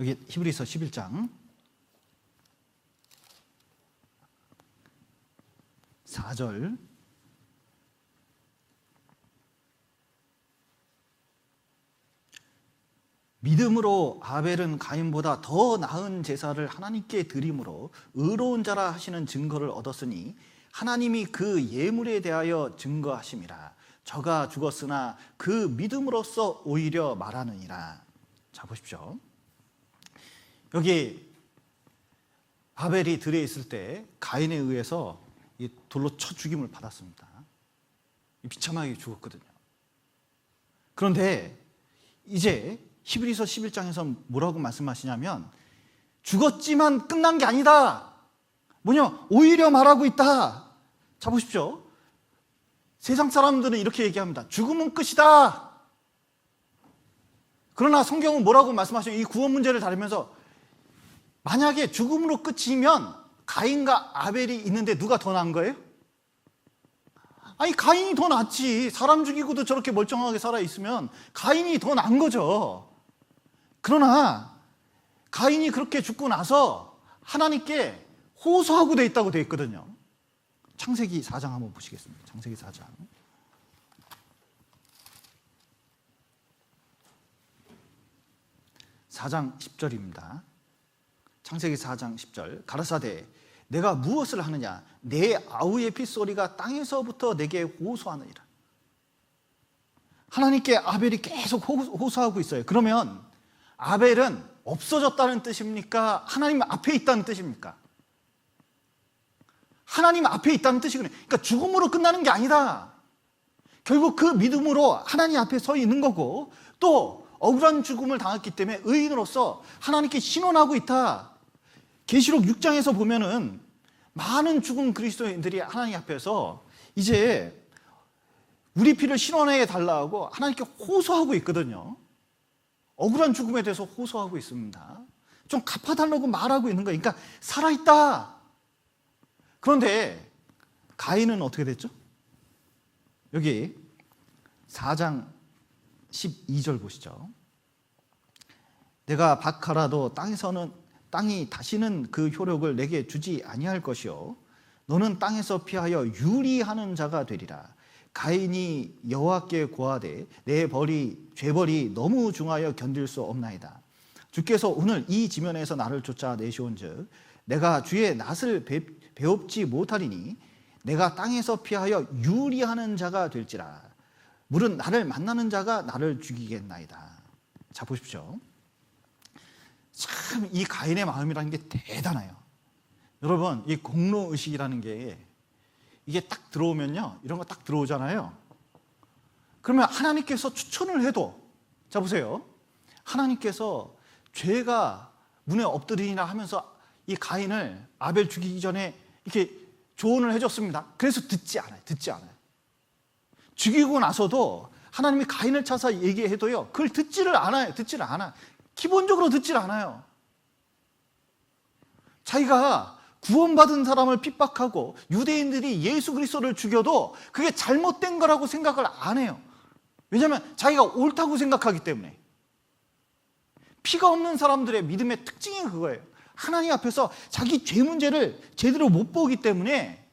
여기 히브리서 11장 4절. 믿음으로 아벨은 가인보다 더 나은 제사를 하나님께 드림으로 의로운 자라 하시는 증거를 얻었으니 하나님이 그 예물에 대하여 증거하심이라. 저가 죽었으나 그 믿음으로써 오히려 말하느니라. 자, 보십시오. 여기 아벨이 들에 있을 때 가인에 의해서 이 돌로 쳐 죽임을 받았습니다. 비참하게 죽었거든요. 그런데 이제 히브리서 11장에서 뭐라고 말씀하시냐면 죽었지만 끝난 게 아니다. 뭐냐? 오히려 말하고 있다. 자, 보십시오. 세상 사람들은 이렇게 얘기합니다. 죽음은 끝이다. 그러나 성경은 뭐라고 말씀하시냐면 이 구원 문제를 다루면서 만약에 죽음으로 끝이면 가인과 아벨이 있는데 누가 더 나은 거예요? 아니, 가인이 더 낫지. 사람 죽이고도 저렇게 멀쩡하게 살아있으면 가인이 더 나은 거죠. 그러나 가인이 그렇게 죽고 나서 하나님께 호소하고 돼 있다고 돼 있거든요. 창세기 4장 한번 보시겠습니다. 창세기 4장 4장 10절입니다. 창세기 4장 10절. 가라사대 내가 무엇을 하느냐? 내 아우의 핏소리가 땅에서부터 내게 호소하느니라. 하나님께 아벨이 계속 호소하고 있어요. 그러면 아벨은 없어졌다는 뜻입니까? 하나님 앞에 있다는 뜻입니까? 하나님 앞에 있다는 뜻이거든요. 그러니까 죽음으로 끝나는 게 아니다. 결국 그 믿음으로 하나님 앞에 서 있는 거고, 또 억울한 죽음을 당했기 때문에 의인으로서 하나님께 신원하고 있다. 계시록 6장에서 보면은 많은 죽은 그리스도인들이 하나님 앞에서 이제 우리 피를 신원해 달라고 하나님께 호소하고 있거든요. 억울한 죽음에 대해서 호소하고 있습니다. 좀 갚아달라고 말하고 있는 거예요. 그러니까 살아있다. 그런데 가인은 어떻게 됐죠? 여기 4장 12절 보시죠. 내가 박하라도 땅이 다시는 그 효력을 내게 주지 아니할 것이요 너는 땅에서 피하여 유리하는 자가 되리라. 가인이 여호와께 고하되 내 죄벌이 너무 중하여 견딜 수 없나이다. 주께서 오늘 이 지면에서 나를 쫓아내시온즉 내가 주의 낯을 배웁지 못하리니 내가 땅에서 피하여 유리하는 자가 될지라. 물은 나를 만나는 자가 나를 죽이겠나이다. 자, 보십시오. 참 이 가인의 마음이라는 게 대단해요. 여러분, 이 공로의식이라는 게 이게 딱 들어오면요, 이런 거 딱 들어오잖아요. 그러면 하나님께서 추천을 해도, 자 보세요, 하나님께서 죄가 문에 엎드리니라 하면서 이 가인을 아벨 죽이기 전에 이렇게 조언을 해줬습니다. 그래서 듣지 않아요. 죽이고 나서도 하나님이 가인을 찾아서 얘기해도요, 그걸 듣지를 않아요. 기본적으로 듣질 않아요. 자기가 구원받은 사람을 핍박하고 유대인들이 예수 그리스도를 죽여도 그게 잘못된 거라고 생각을 안 해요. 왜냐하면 자기가 옳다고 생각하기 때문에. 피가 없는 사람들의 믿음의 특징이 그거예요. 하나님 앞에서 자기 죄 문제를 제대로 못 보기 때문에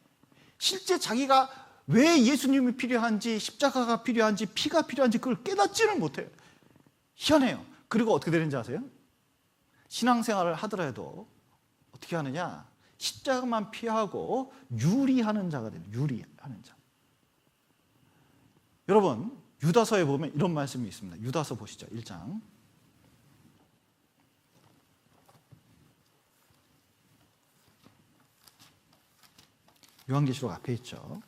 실제 자기가 왜 예수님이 필요한지, 십자가가 필요한지, 피가 필요한지 그걸 깨닫지를 못해요. 희한해요. 그리고 어떻게 되는지 아세요? 신앙생활을 하더라도 어떻게 하느냐? 십자가만 피하고 유리하는 자가 됩니다. 유리하는 자. 여러분, 유다서에 보면 이런 말씀이 있습니다. 유다서 보시죠. 1장. 요한계시록 앞에 있죠.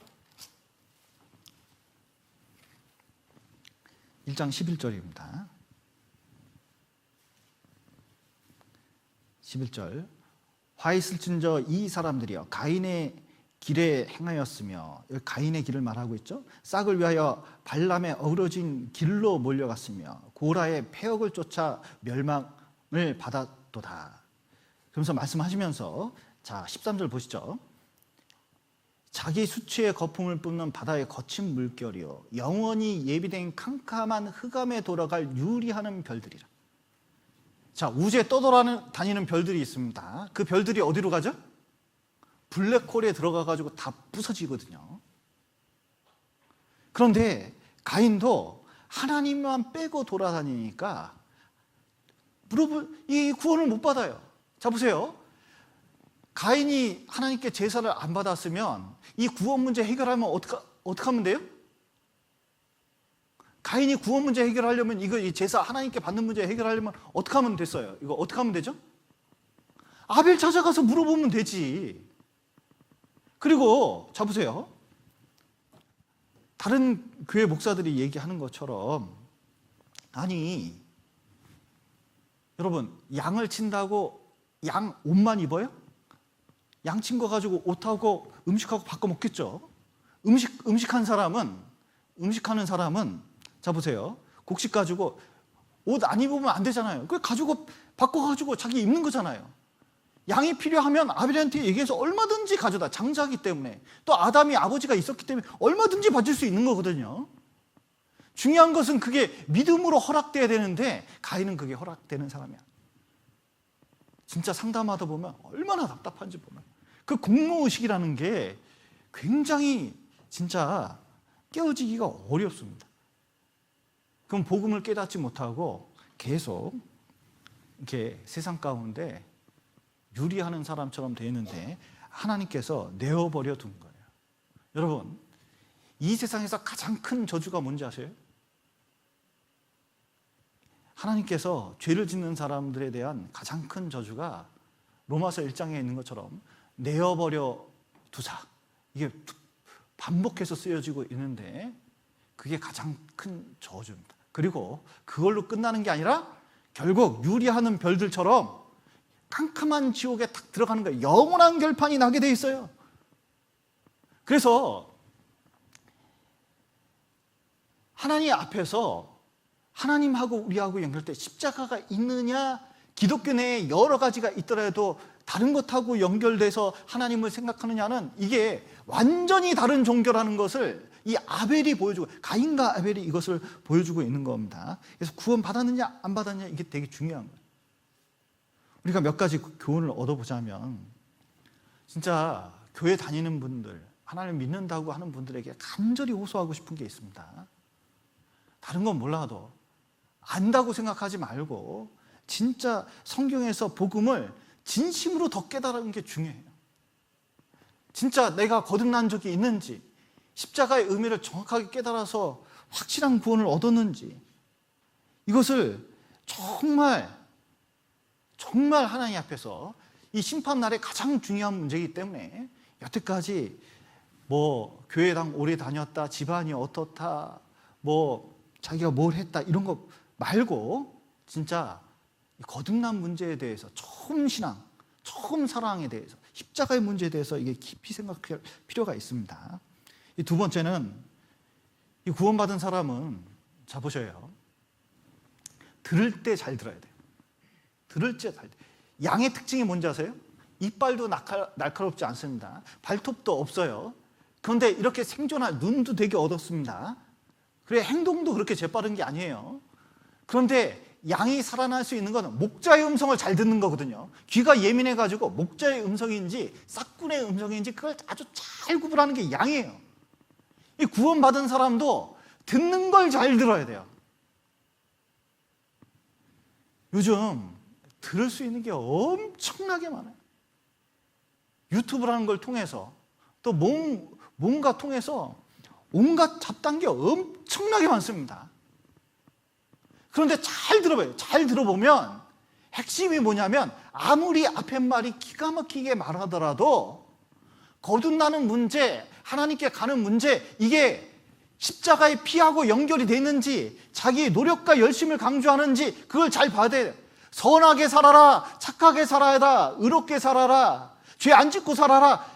1장 11절입니다. 11절. 화 있을진저 이 사람들이여 가인의 길에 행하였으며, 여기 가인의 길을 말하고 있죠. 싹을 위하여 발람에 어우러진 길로 몰려갔으며 고라의 폐역을 쫓아 멸망을 받았도다. 그러면서 말씀하시면서, 자 13절 보시죠. 자기 수치의 거품을 뿜는 바다의 거친 물결이요 영원히 예비된 캄캄한 흑암에 돌아갈 유리하는 별들이라. 자, 우주에 떠돌아다니는 별들이 있습니다. 그 별들이 어디로 가죠? 블랙홀에 들어가가지고 다 부서지거든요. 그런데 가인도 하나님만 빼고 돌아다니니까 이 구원을 못 받아요. 자, 보세요. 가인이 하나님께 제사를 안 받았으면 이 구원 문제 해결하면 어떻게 하면 돼요? 가인이 구원 문제 해결하려면 이 제사 하나님께 받는 문제 해결하려면 어떻게 하면 됐어요? 이거 어떻게 하면 되죠? 아벨 찾아가서 물어보면 되지. 그리고 자 보세요. 다른 교회 목사들이 얘기하는 것처럼, 아니 여러분, 양을 친다고 양 옷만 입어요? 양 친 거 가지고 옷하고 음식하고 바꿔 먹겠죠. 음식하는 사람은 자 보세요. 곡식 가지고 옷 안 입으면 안 되잖아요. 그걸 가지고 바꿔가지고 자기 입는 거잖아요. 양이 필요하면 아벨한테 얘기해서 얼마든지 가져다. 장자기 때문에, 또 아담이 아버지가 있었기 때문에 얼마든지 받을 수 있는 거거든요. 중요한 것은 그게 믿음으로 허락돼야 되는데 가인은 그게 허락되는 사람이야. 진짜 상담하다 보면 얼마나 답답한지 보면, 그 공로의식이라는 게 굉장히 진짜 깨어지기가 어렵습니다. 그럼 복음을 깨닫지 못하고 계속 이렇게 세상 가운데 유리하는 사람처럼 되는데 하나님께서 내어버려 둔 거예요. 여러분, 이 세상에서 가장 큰 저주가 뭔지 아세요? 하나님께서 죄를 짓는 사람들에 대한 가장 큰 저주가 로마서 1장에 있는 것처럼 내어버려 두사, 이게 반복해서 쓰여지고 있는데 그게 가장 큰 저주입니다. 그리고 그걸로 끝나는 게 아니라 결국 유리하는 별들처럼 캄캄한 지옥에 탁 들어가는 거예요. 영원한 결판이 나게 돼 있어요. 그래서 하나님 앞에서 하나님하고 우리하고 연결될 십자가가 있느냐, 기독교 내에 여러 가지가 있더라도 다른 것하고 연결돼서 하나님을 생각하느냐는, 이게 완전히 다른 종교라는 것을 이 아벨이 보여주고, 가인과 아벨이 이것을 보여주고 있는 겁니다. 그래서 구원 받았느냐 안 받았느냐, 이게 되게 중요한 거예요. 우리가 몇 가지 교훈을 얻어보자면, 진짜 교회 다니는 분들, 하나님을 믿는다고 하는 분들에게 간절히 호소하고 싶은 게 있습니다. 다른 건 몰라도 안다고 생각하지 말고 진짜 성경에서 복음을 진심으로 더 깨달은 게 중요해요. 진짜 내가 거듭난 적이 있는지, 십자가의 의미를 정확하게 깨달아서 확실한 구원을 얻었는지, 이것을 정말 하나님 앞에서 이 심판날에 가장 중요한 문제이기 때문에, 여태까지 뭐 교회당 오래 다녔다, 집안이 어떻다, 뭐 자기가 뭘 했다, 이런 거 말고 진짜 거듭난 문제에 대해서, 처음 신앙, 처음 사랑에 대해서, 십자가의 문제에 대해서 이게 깊이 생각할 필요가 있습니다. 이 두 번째는, 이 구원받은 사람은, 자 보셔요, 들을 때 잘 들어야 돼요. 들을 때 잘 돼요. 양의 특징이 뭔지 아세요? 이빨도 날카롭지 않습니다. 발톱도 없어요. 그런데 이렇게 생존할 눈도 되게 얻었습니다. 그래, 행동도 그렇게 재빠른 게 아니에요. 그런데 양이 살아날 수 있는 건 목자의 음성을 잘 듣는 거거든요. 귀가 예민해가지고 목자의 음성인지 싹군의 음성인지 그걸 아주 잘 구분하는 게 양이에요. 이 구원받은 사람도 듣는 걸 잘 들어야 돼요. 요즘 들을 수 있는 게 엄청나게 많아요. 유튜브라는 걸 통해서, 또 뭔가 통해서 온갖 잡다한 게 엄청나게 많습니다. 그런데 잘 들어봐요. 잘 들어보면 핵심이 뭐냐면, 아무리 앞에 말이 기가 막히게 말하더라도 거듭나는 문제, 하나님께 가는 문제, 이게 십자가의 피하고 연결이 돼 있는지, 자기의 노력과 열심을 강조하는지, 그걸 잘 봐야 돼요. 선하게 살아라, 착하게 살아야, 의롭게 살아라, 죄 안 짓고 살아라.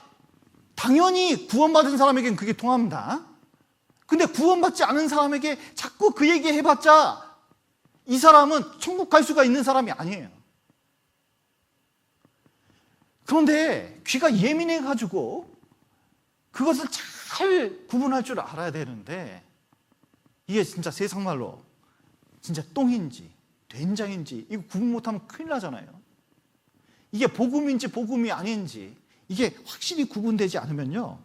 당연히 구원받은 사람에겐 그게 통합니다. 근데 구원받지 않은 사람에게 자꾸 그 얘기 해봤자 이 사람은 천국 갈 수가 있는 사람이 아니에요. 그런데 귀가 예민해가지고 그것을 잘 구분할 줄 알아야 되는데, 이게 진짜 세상말로 진짜 똥인지 된장인지 이거 구분 못하면 큰일 나잖아요. 이게 복음인지 복음이 아닌지 이게 확실히 구분되지 않으면요,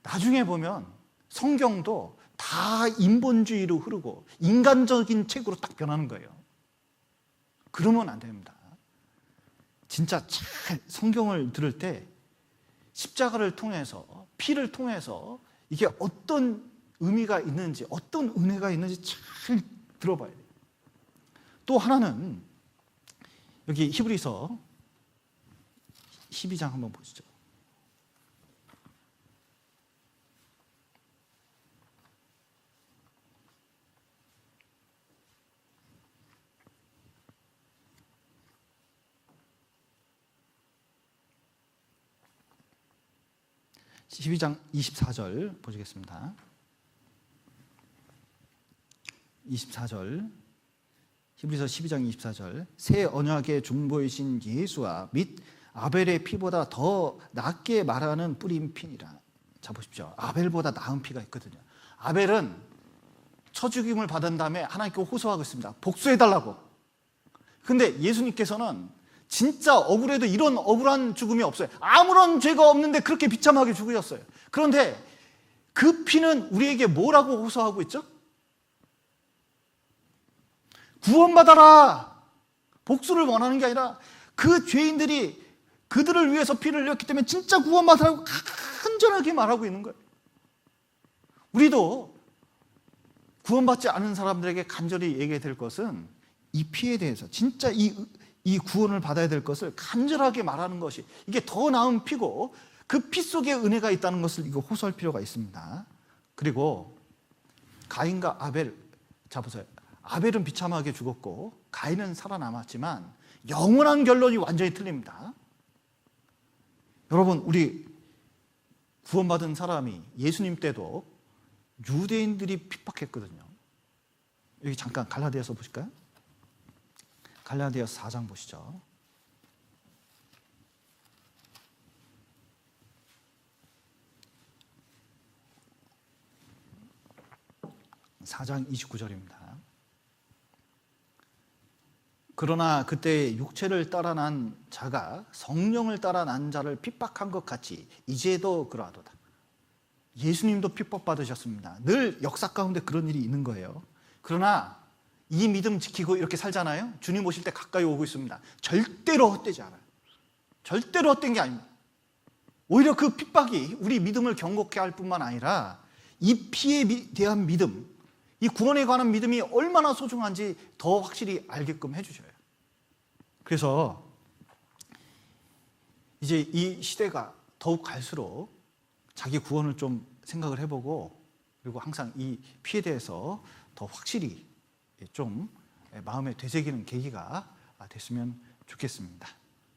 나중에 보면 성경도 다 인본주의로 흐르고 인간적인 책으로 딱 변하는 거예요. 그러면 안 됩니다. 진짜 잘 성경을 들을 때 십자가를 통해서, 피를 통해서 이게 어떤 의미가 있는지, 어떤 은혜가 있는지 잘 들어봐야 돼요. 또 하나는 여기 히브리서 12장 한번 보시죠. 히브리서 12장 24절 보시겠습니다. 24절, 히브리서 12장 24절. 새 언약의 중보이신 예수와 및 아벨의 피보다 더 낫게 말하는 뿌린 피니라. 자 보십시오. 아벨보다 나은 피가 있거든요. 아벨은 쳐죽임을 받은 다음에 하나님께 호소하고 있습니다. 복수해달라고. 근데 예수님께서는 진짜 억울해도 이런 억울한 죽음이 없어요. 아무런 죄가 없는데 그렇게 비참하게 죽으셨어요. 그런데 그 피는 우리에게 뭐라고 호소하고 있죠? 구원받아라. 복수를 원하는 게 아니라 그 죄인들이 그들을 위해서 피를 흘렸기 때문에 진짜 구원받으라고 간절하게 말하고 있는 거예요. 우리도 구원받지 않은 사람들에게 간절히 얘기해야 될 것은 이 피에 대해서, 진짜 이 구원을 받아야 될 것을 간절하게 말하는 것이, 이게 더 나은 피고 그 피 속에 은혜가 있다는 것을 이거 호소할 필요가 있습니다. 그리고 가인과 아벨, 자 보세요. 아벨은 비참하게 죽었고 가인은 살아남았지만 영원한 결론이 완전히 틀립니다. 여러분, 우리 구원받은 사람이 예수님 때도 유대인들이 핍박했거든요. 여기 잠깐 갈라디아서 보실까요? 갈라디아서 4장 보시죠. 4장 29절입니다. 그러나 그때 육체를 따라 난 자가 성령을 따라 난 자를 핍박한 것 같이 이제도 그러하도다. 예수님도 핍박받으셨습니다. 늘 역사 가운데 그런 일이 있는 거예요. 그러나 이 믿음 지키고 이렇게 살잖아요. 주님 오실 때 가까이 오고 있습니다. 절대로 헛되지 않아요. 절대로 헛된 게 아닙니다. 오히려 그 핍박이 우리 믿음을 경고케 할 뿐만 아니라 이 피에 대한 믿음, 이 구원에 관한 믿음이 얼마나 소중한지 더 확실히 알게끔 해주셔요. 그래서 이제 이 시대가 더욱 갈수록 자기 구원을 좀 생각을 해보고, 그리고 항상 이 피에 대해서 더 확실히 좀 마음에 되새기는 계기가 됐으면 좋겠습니다.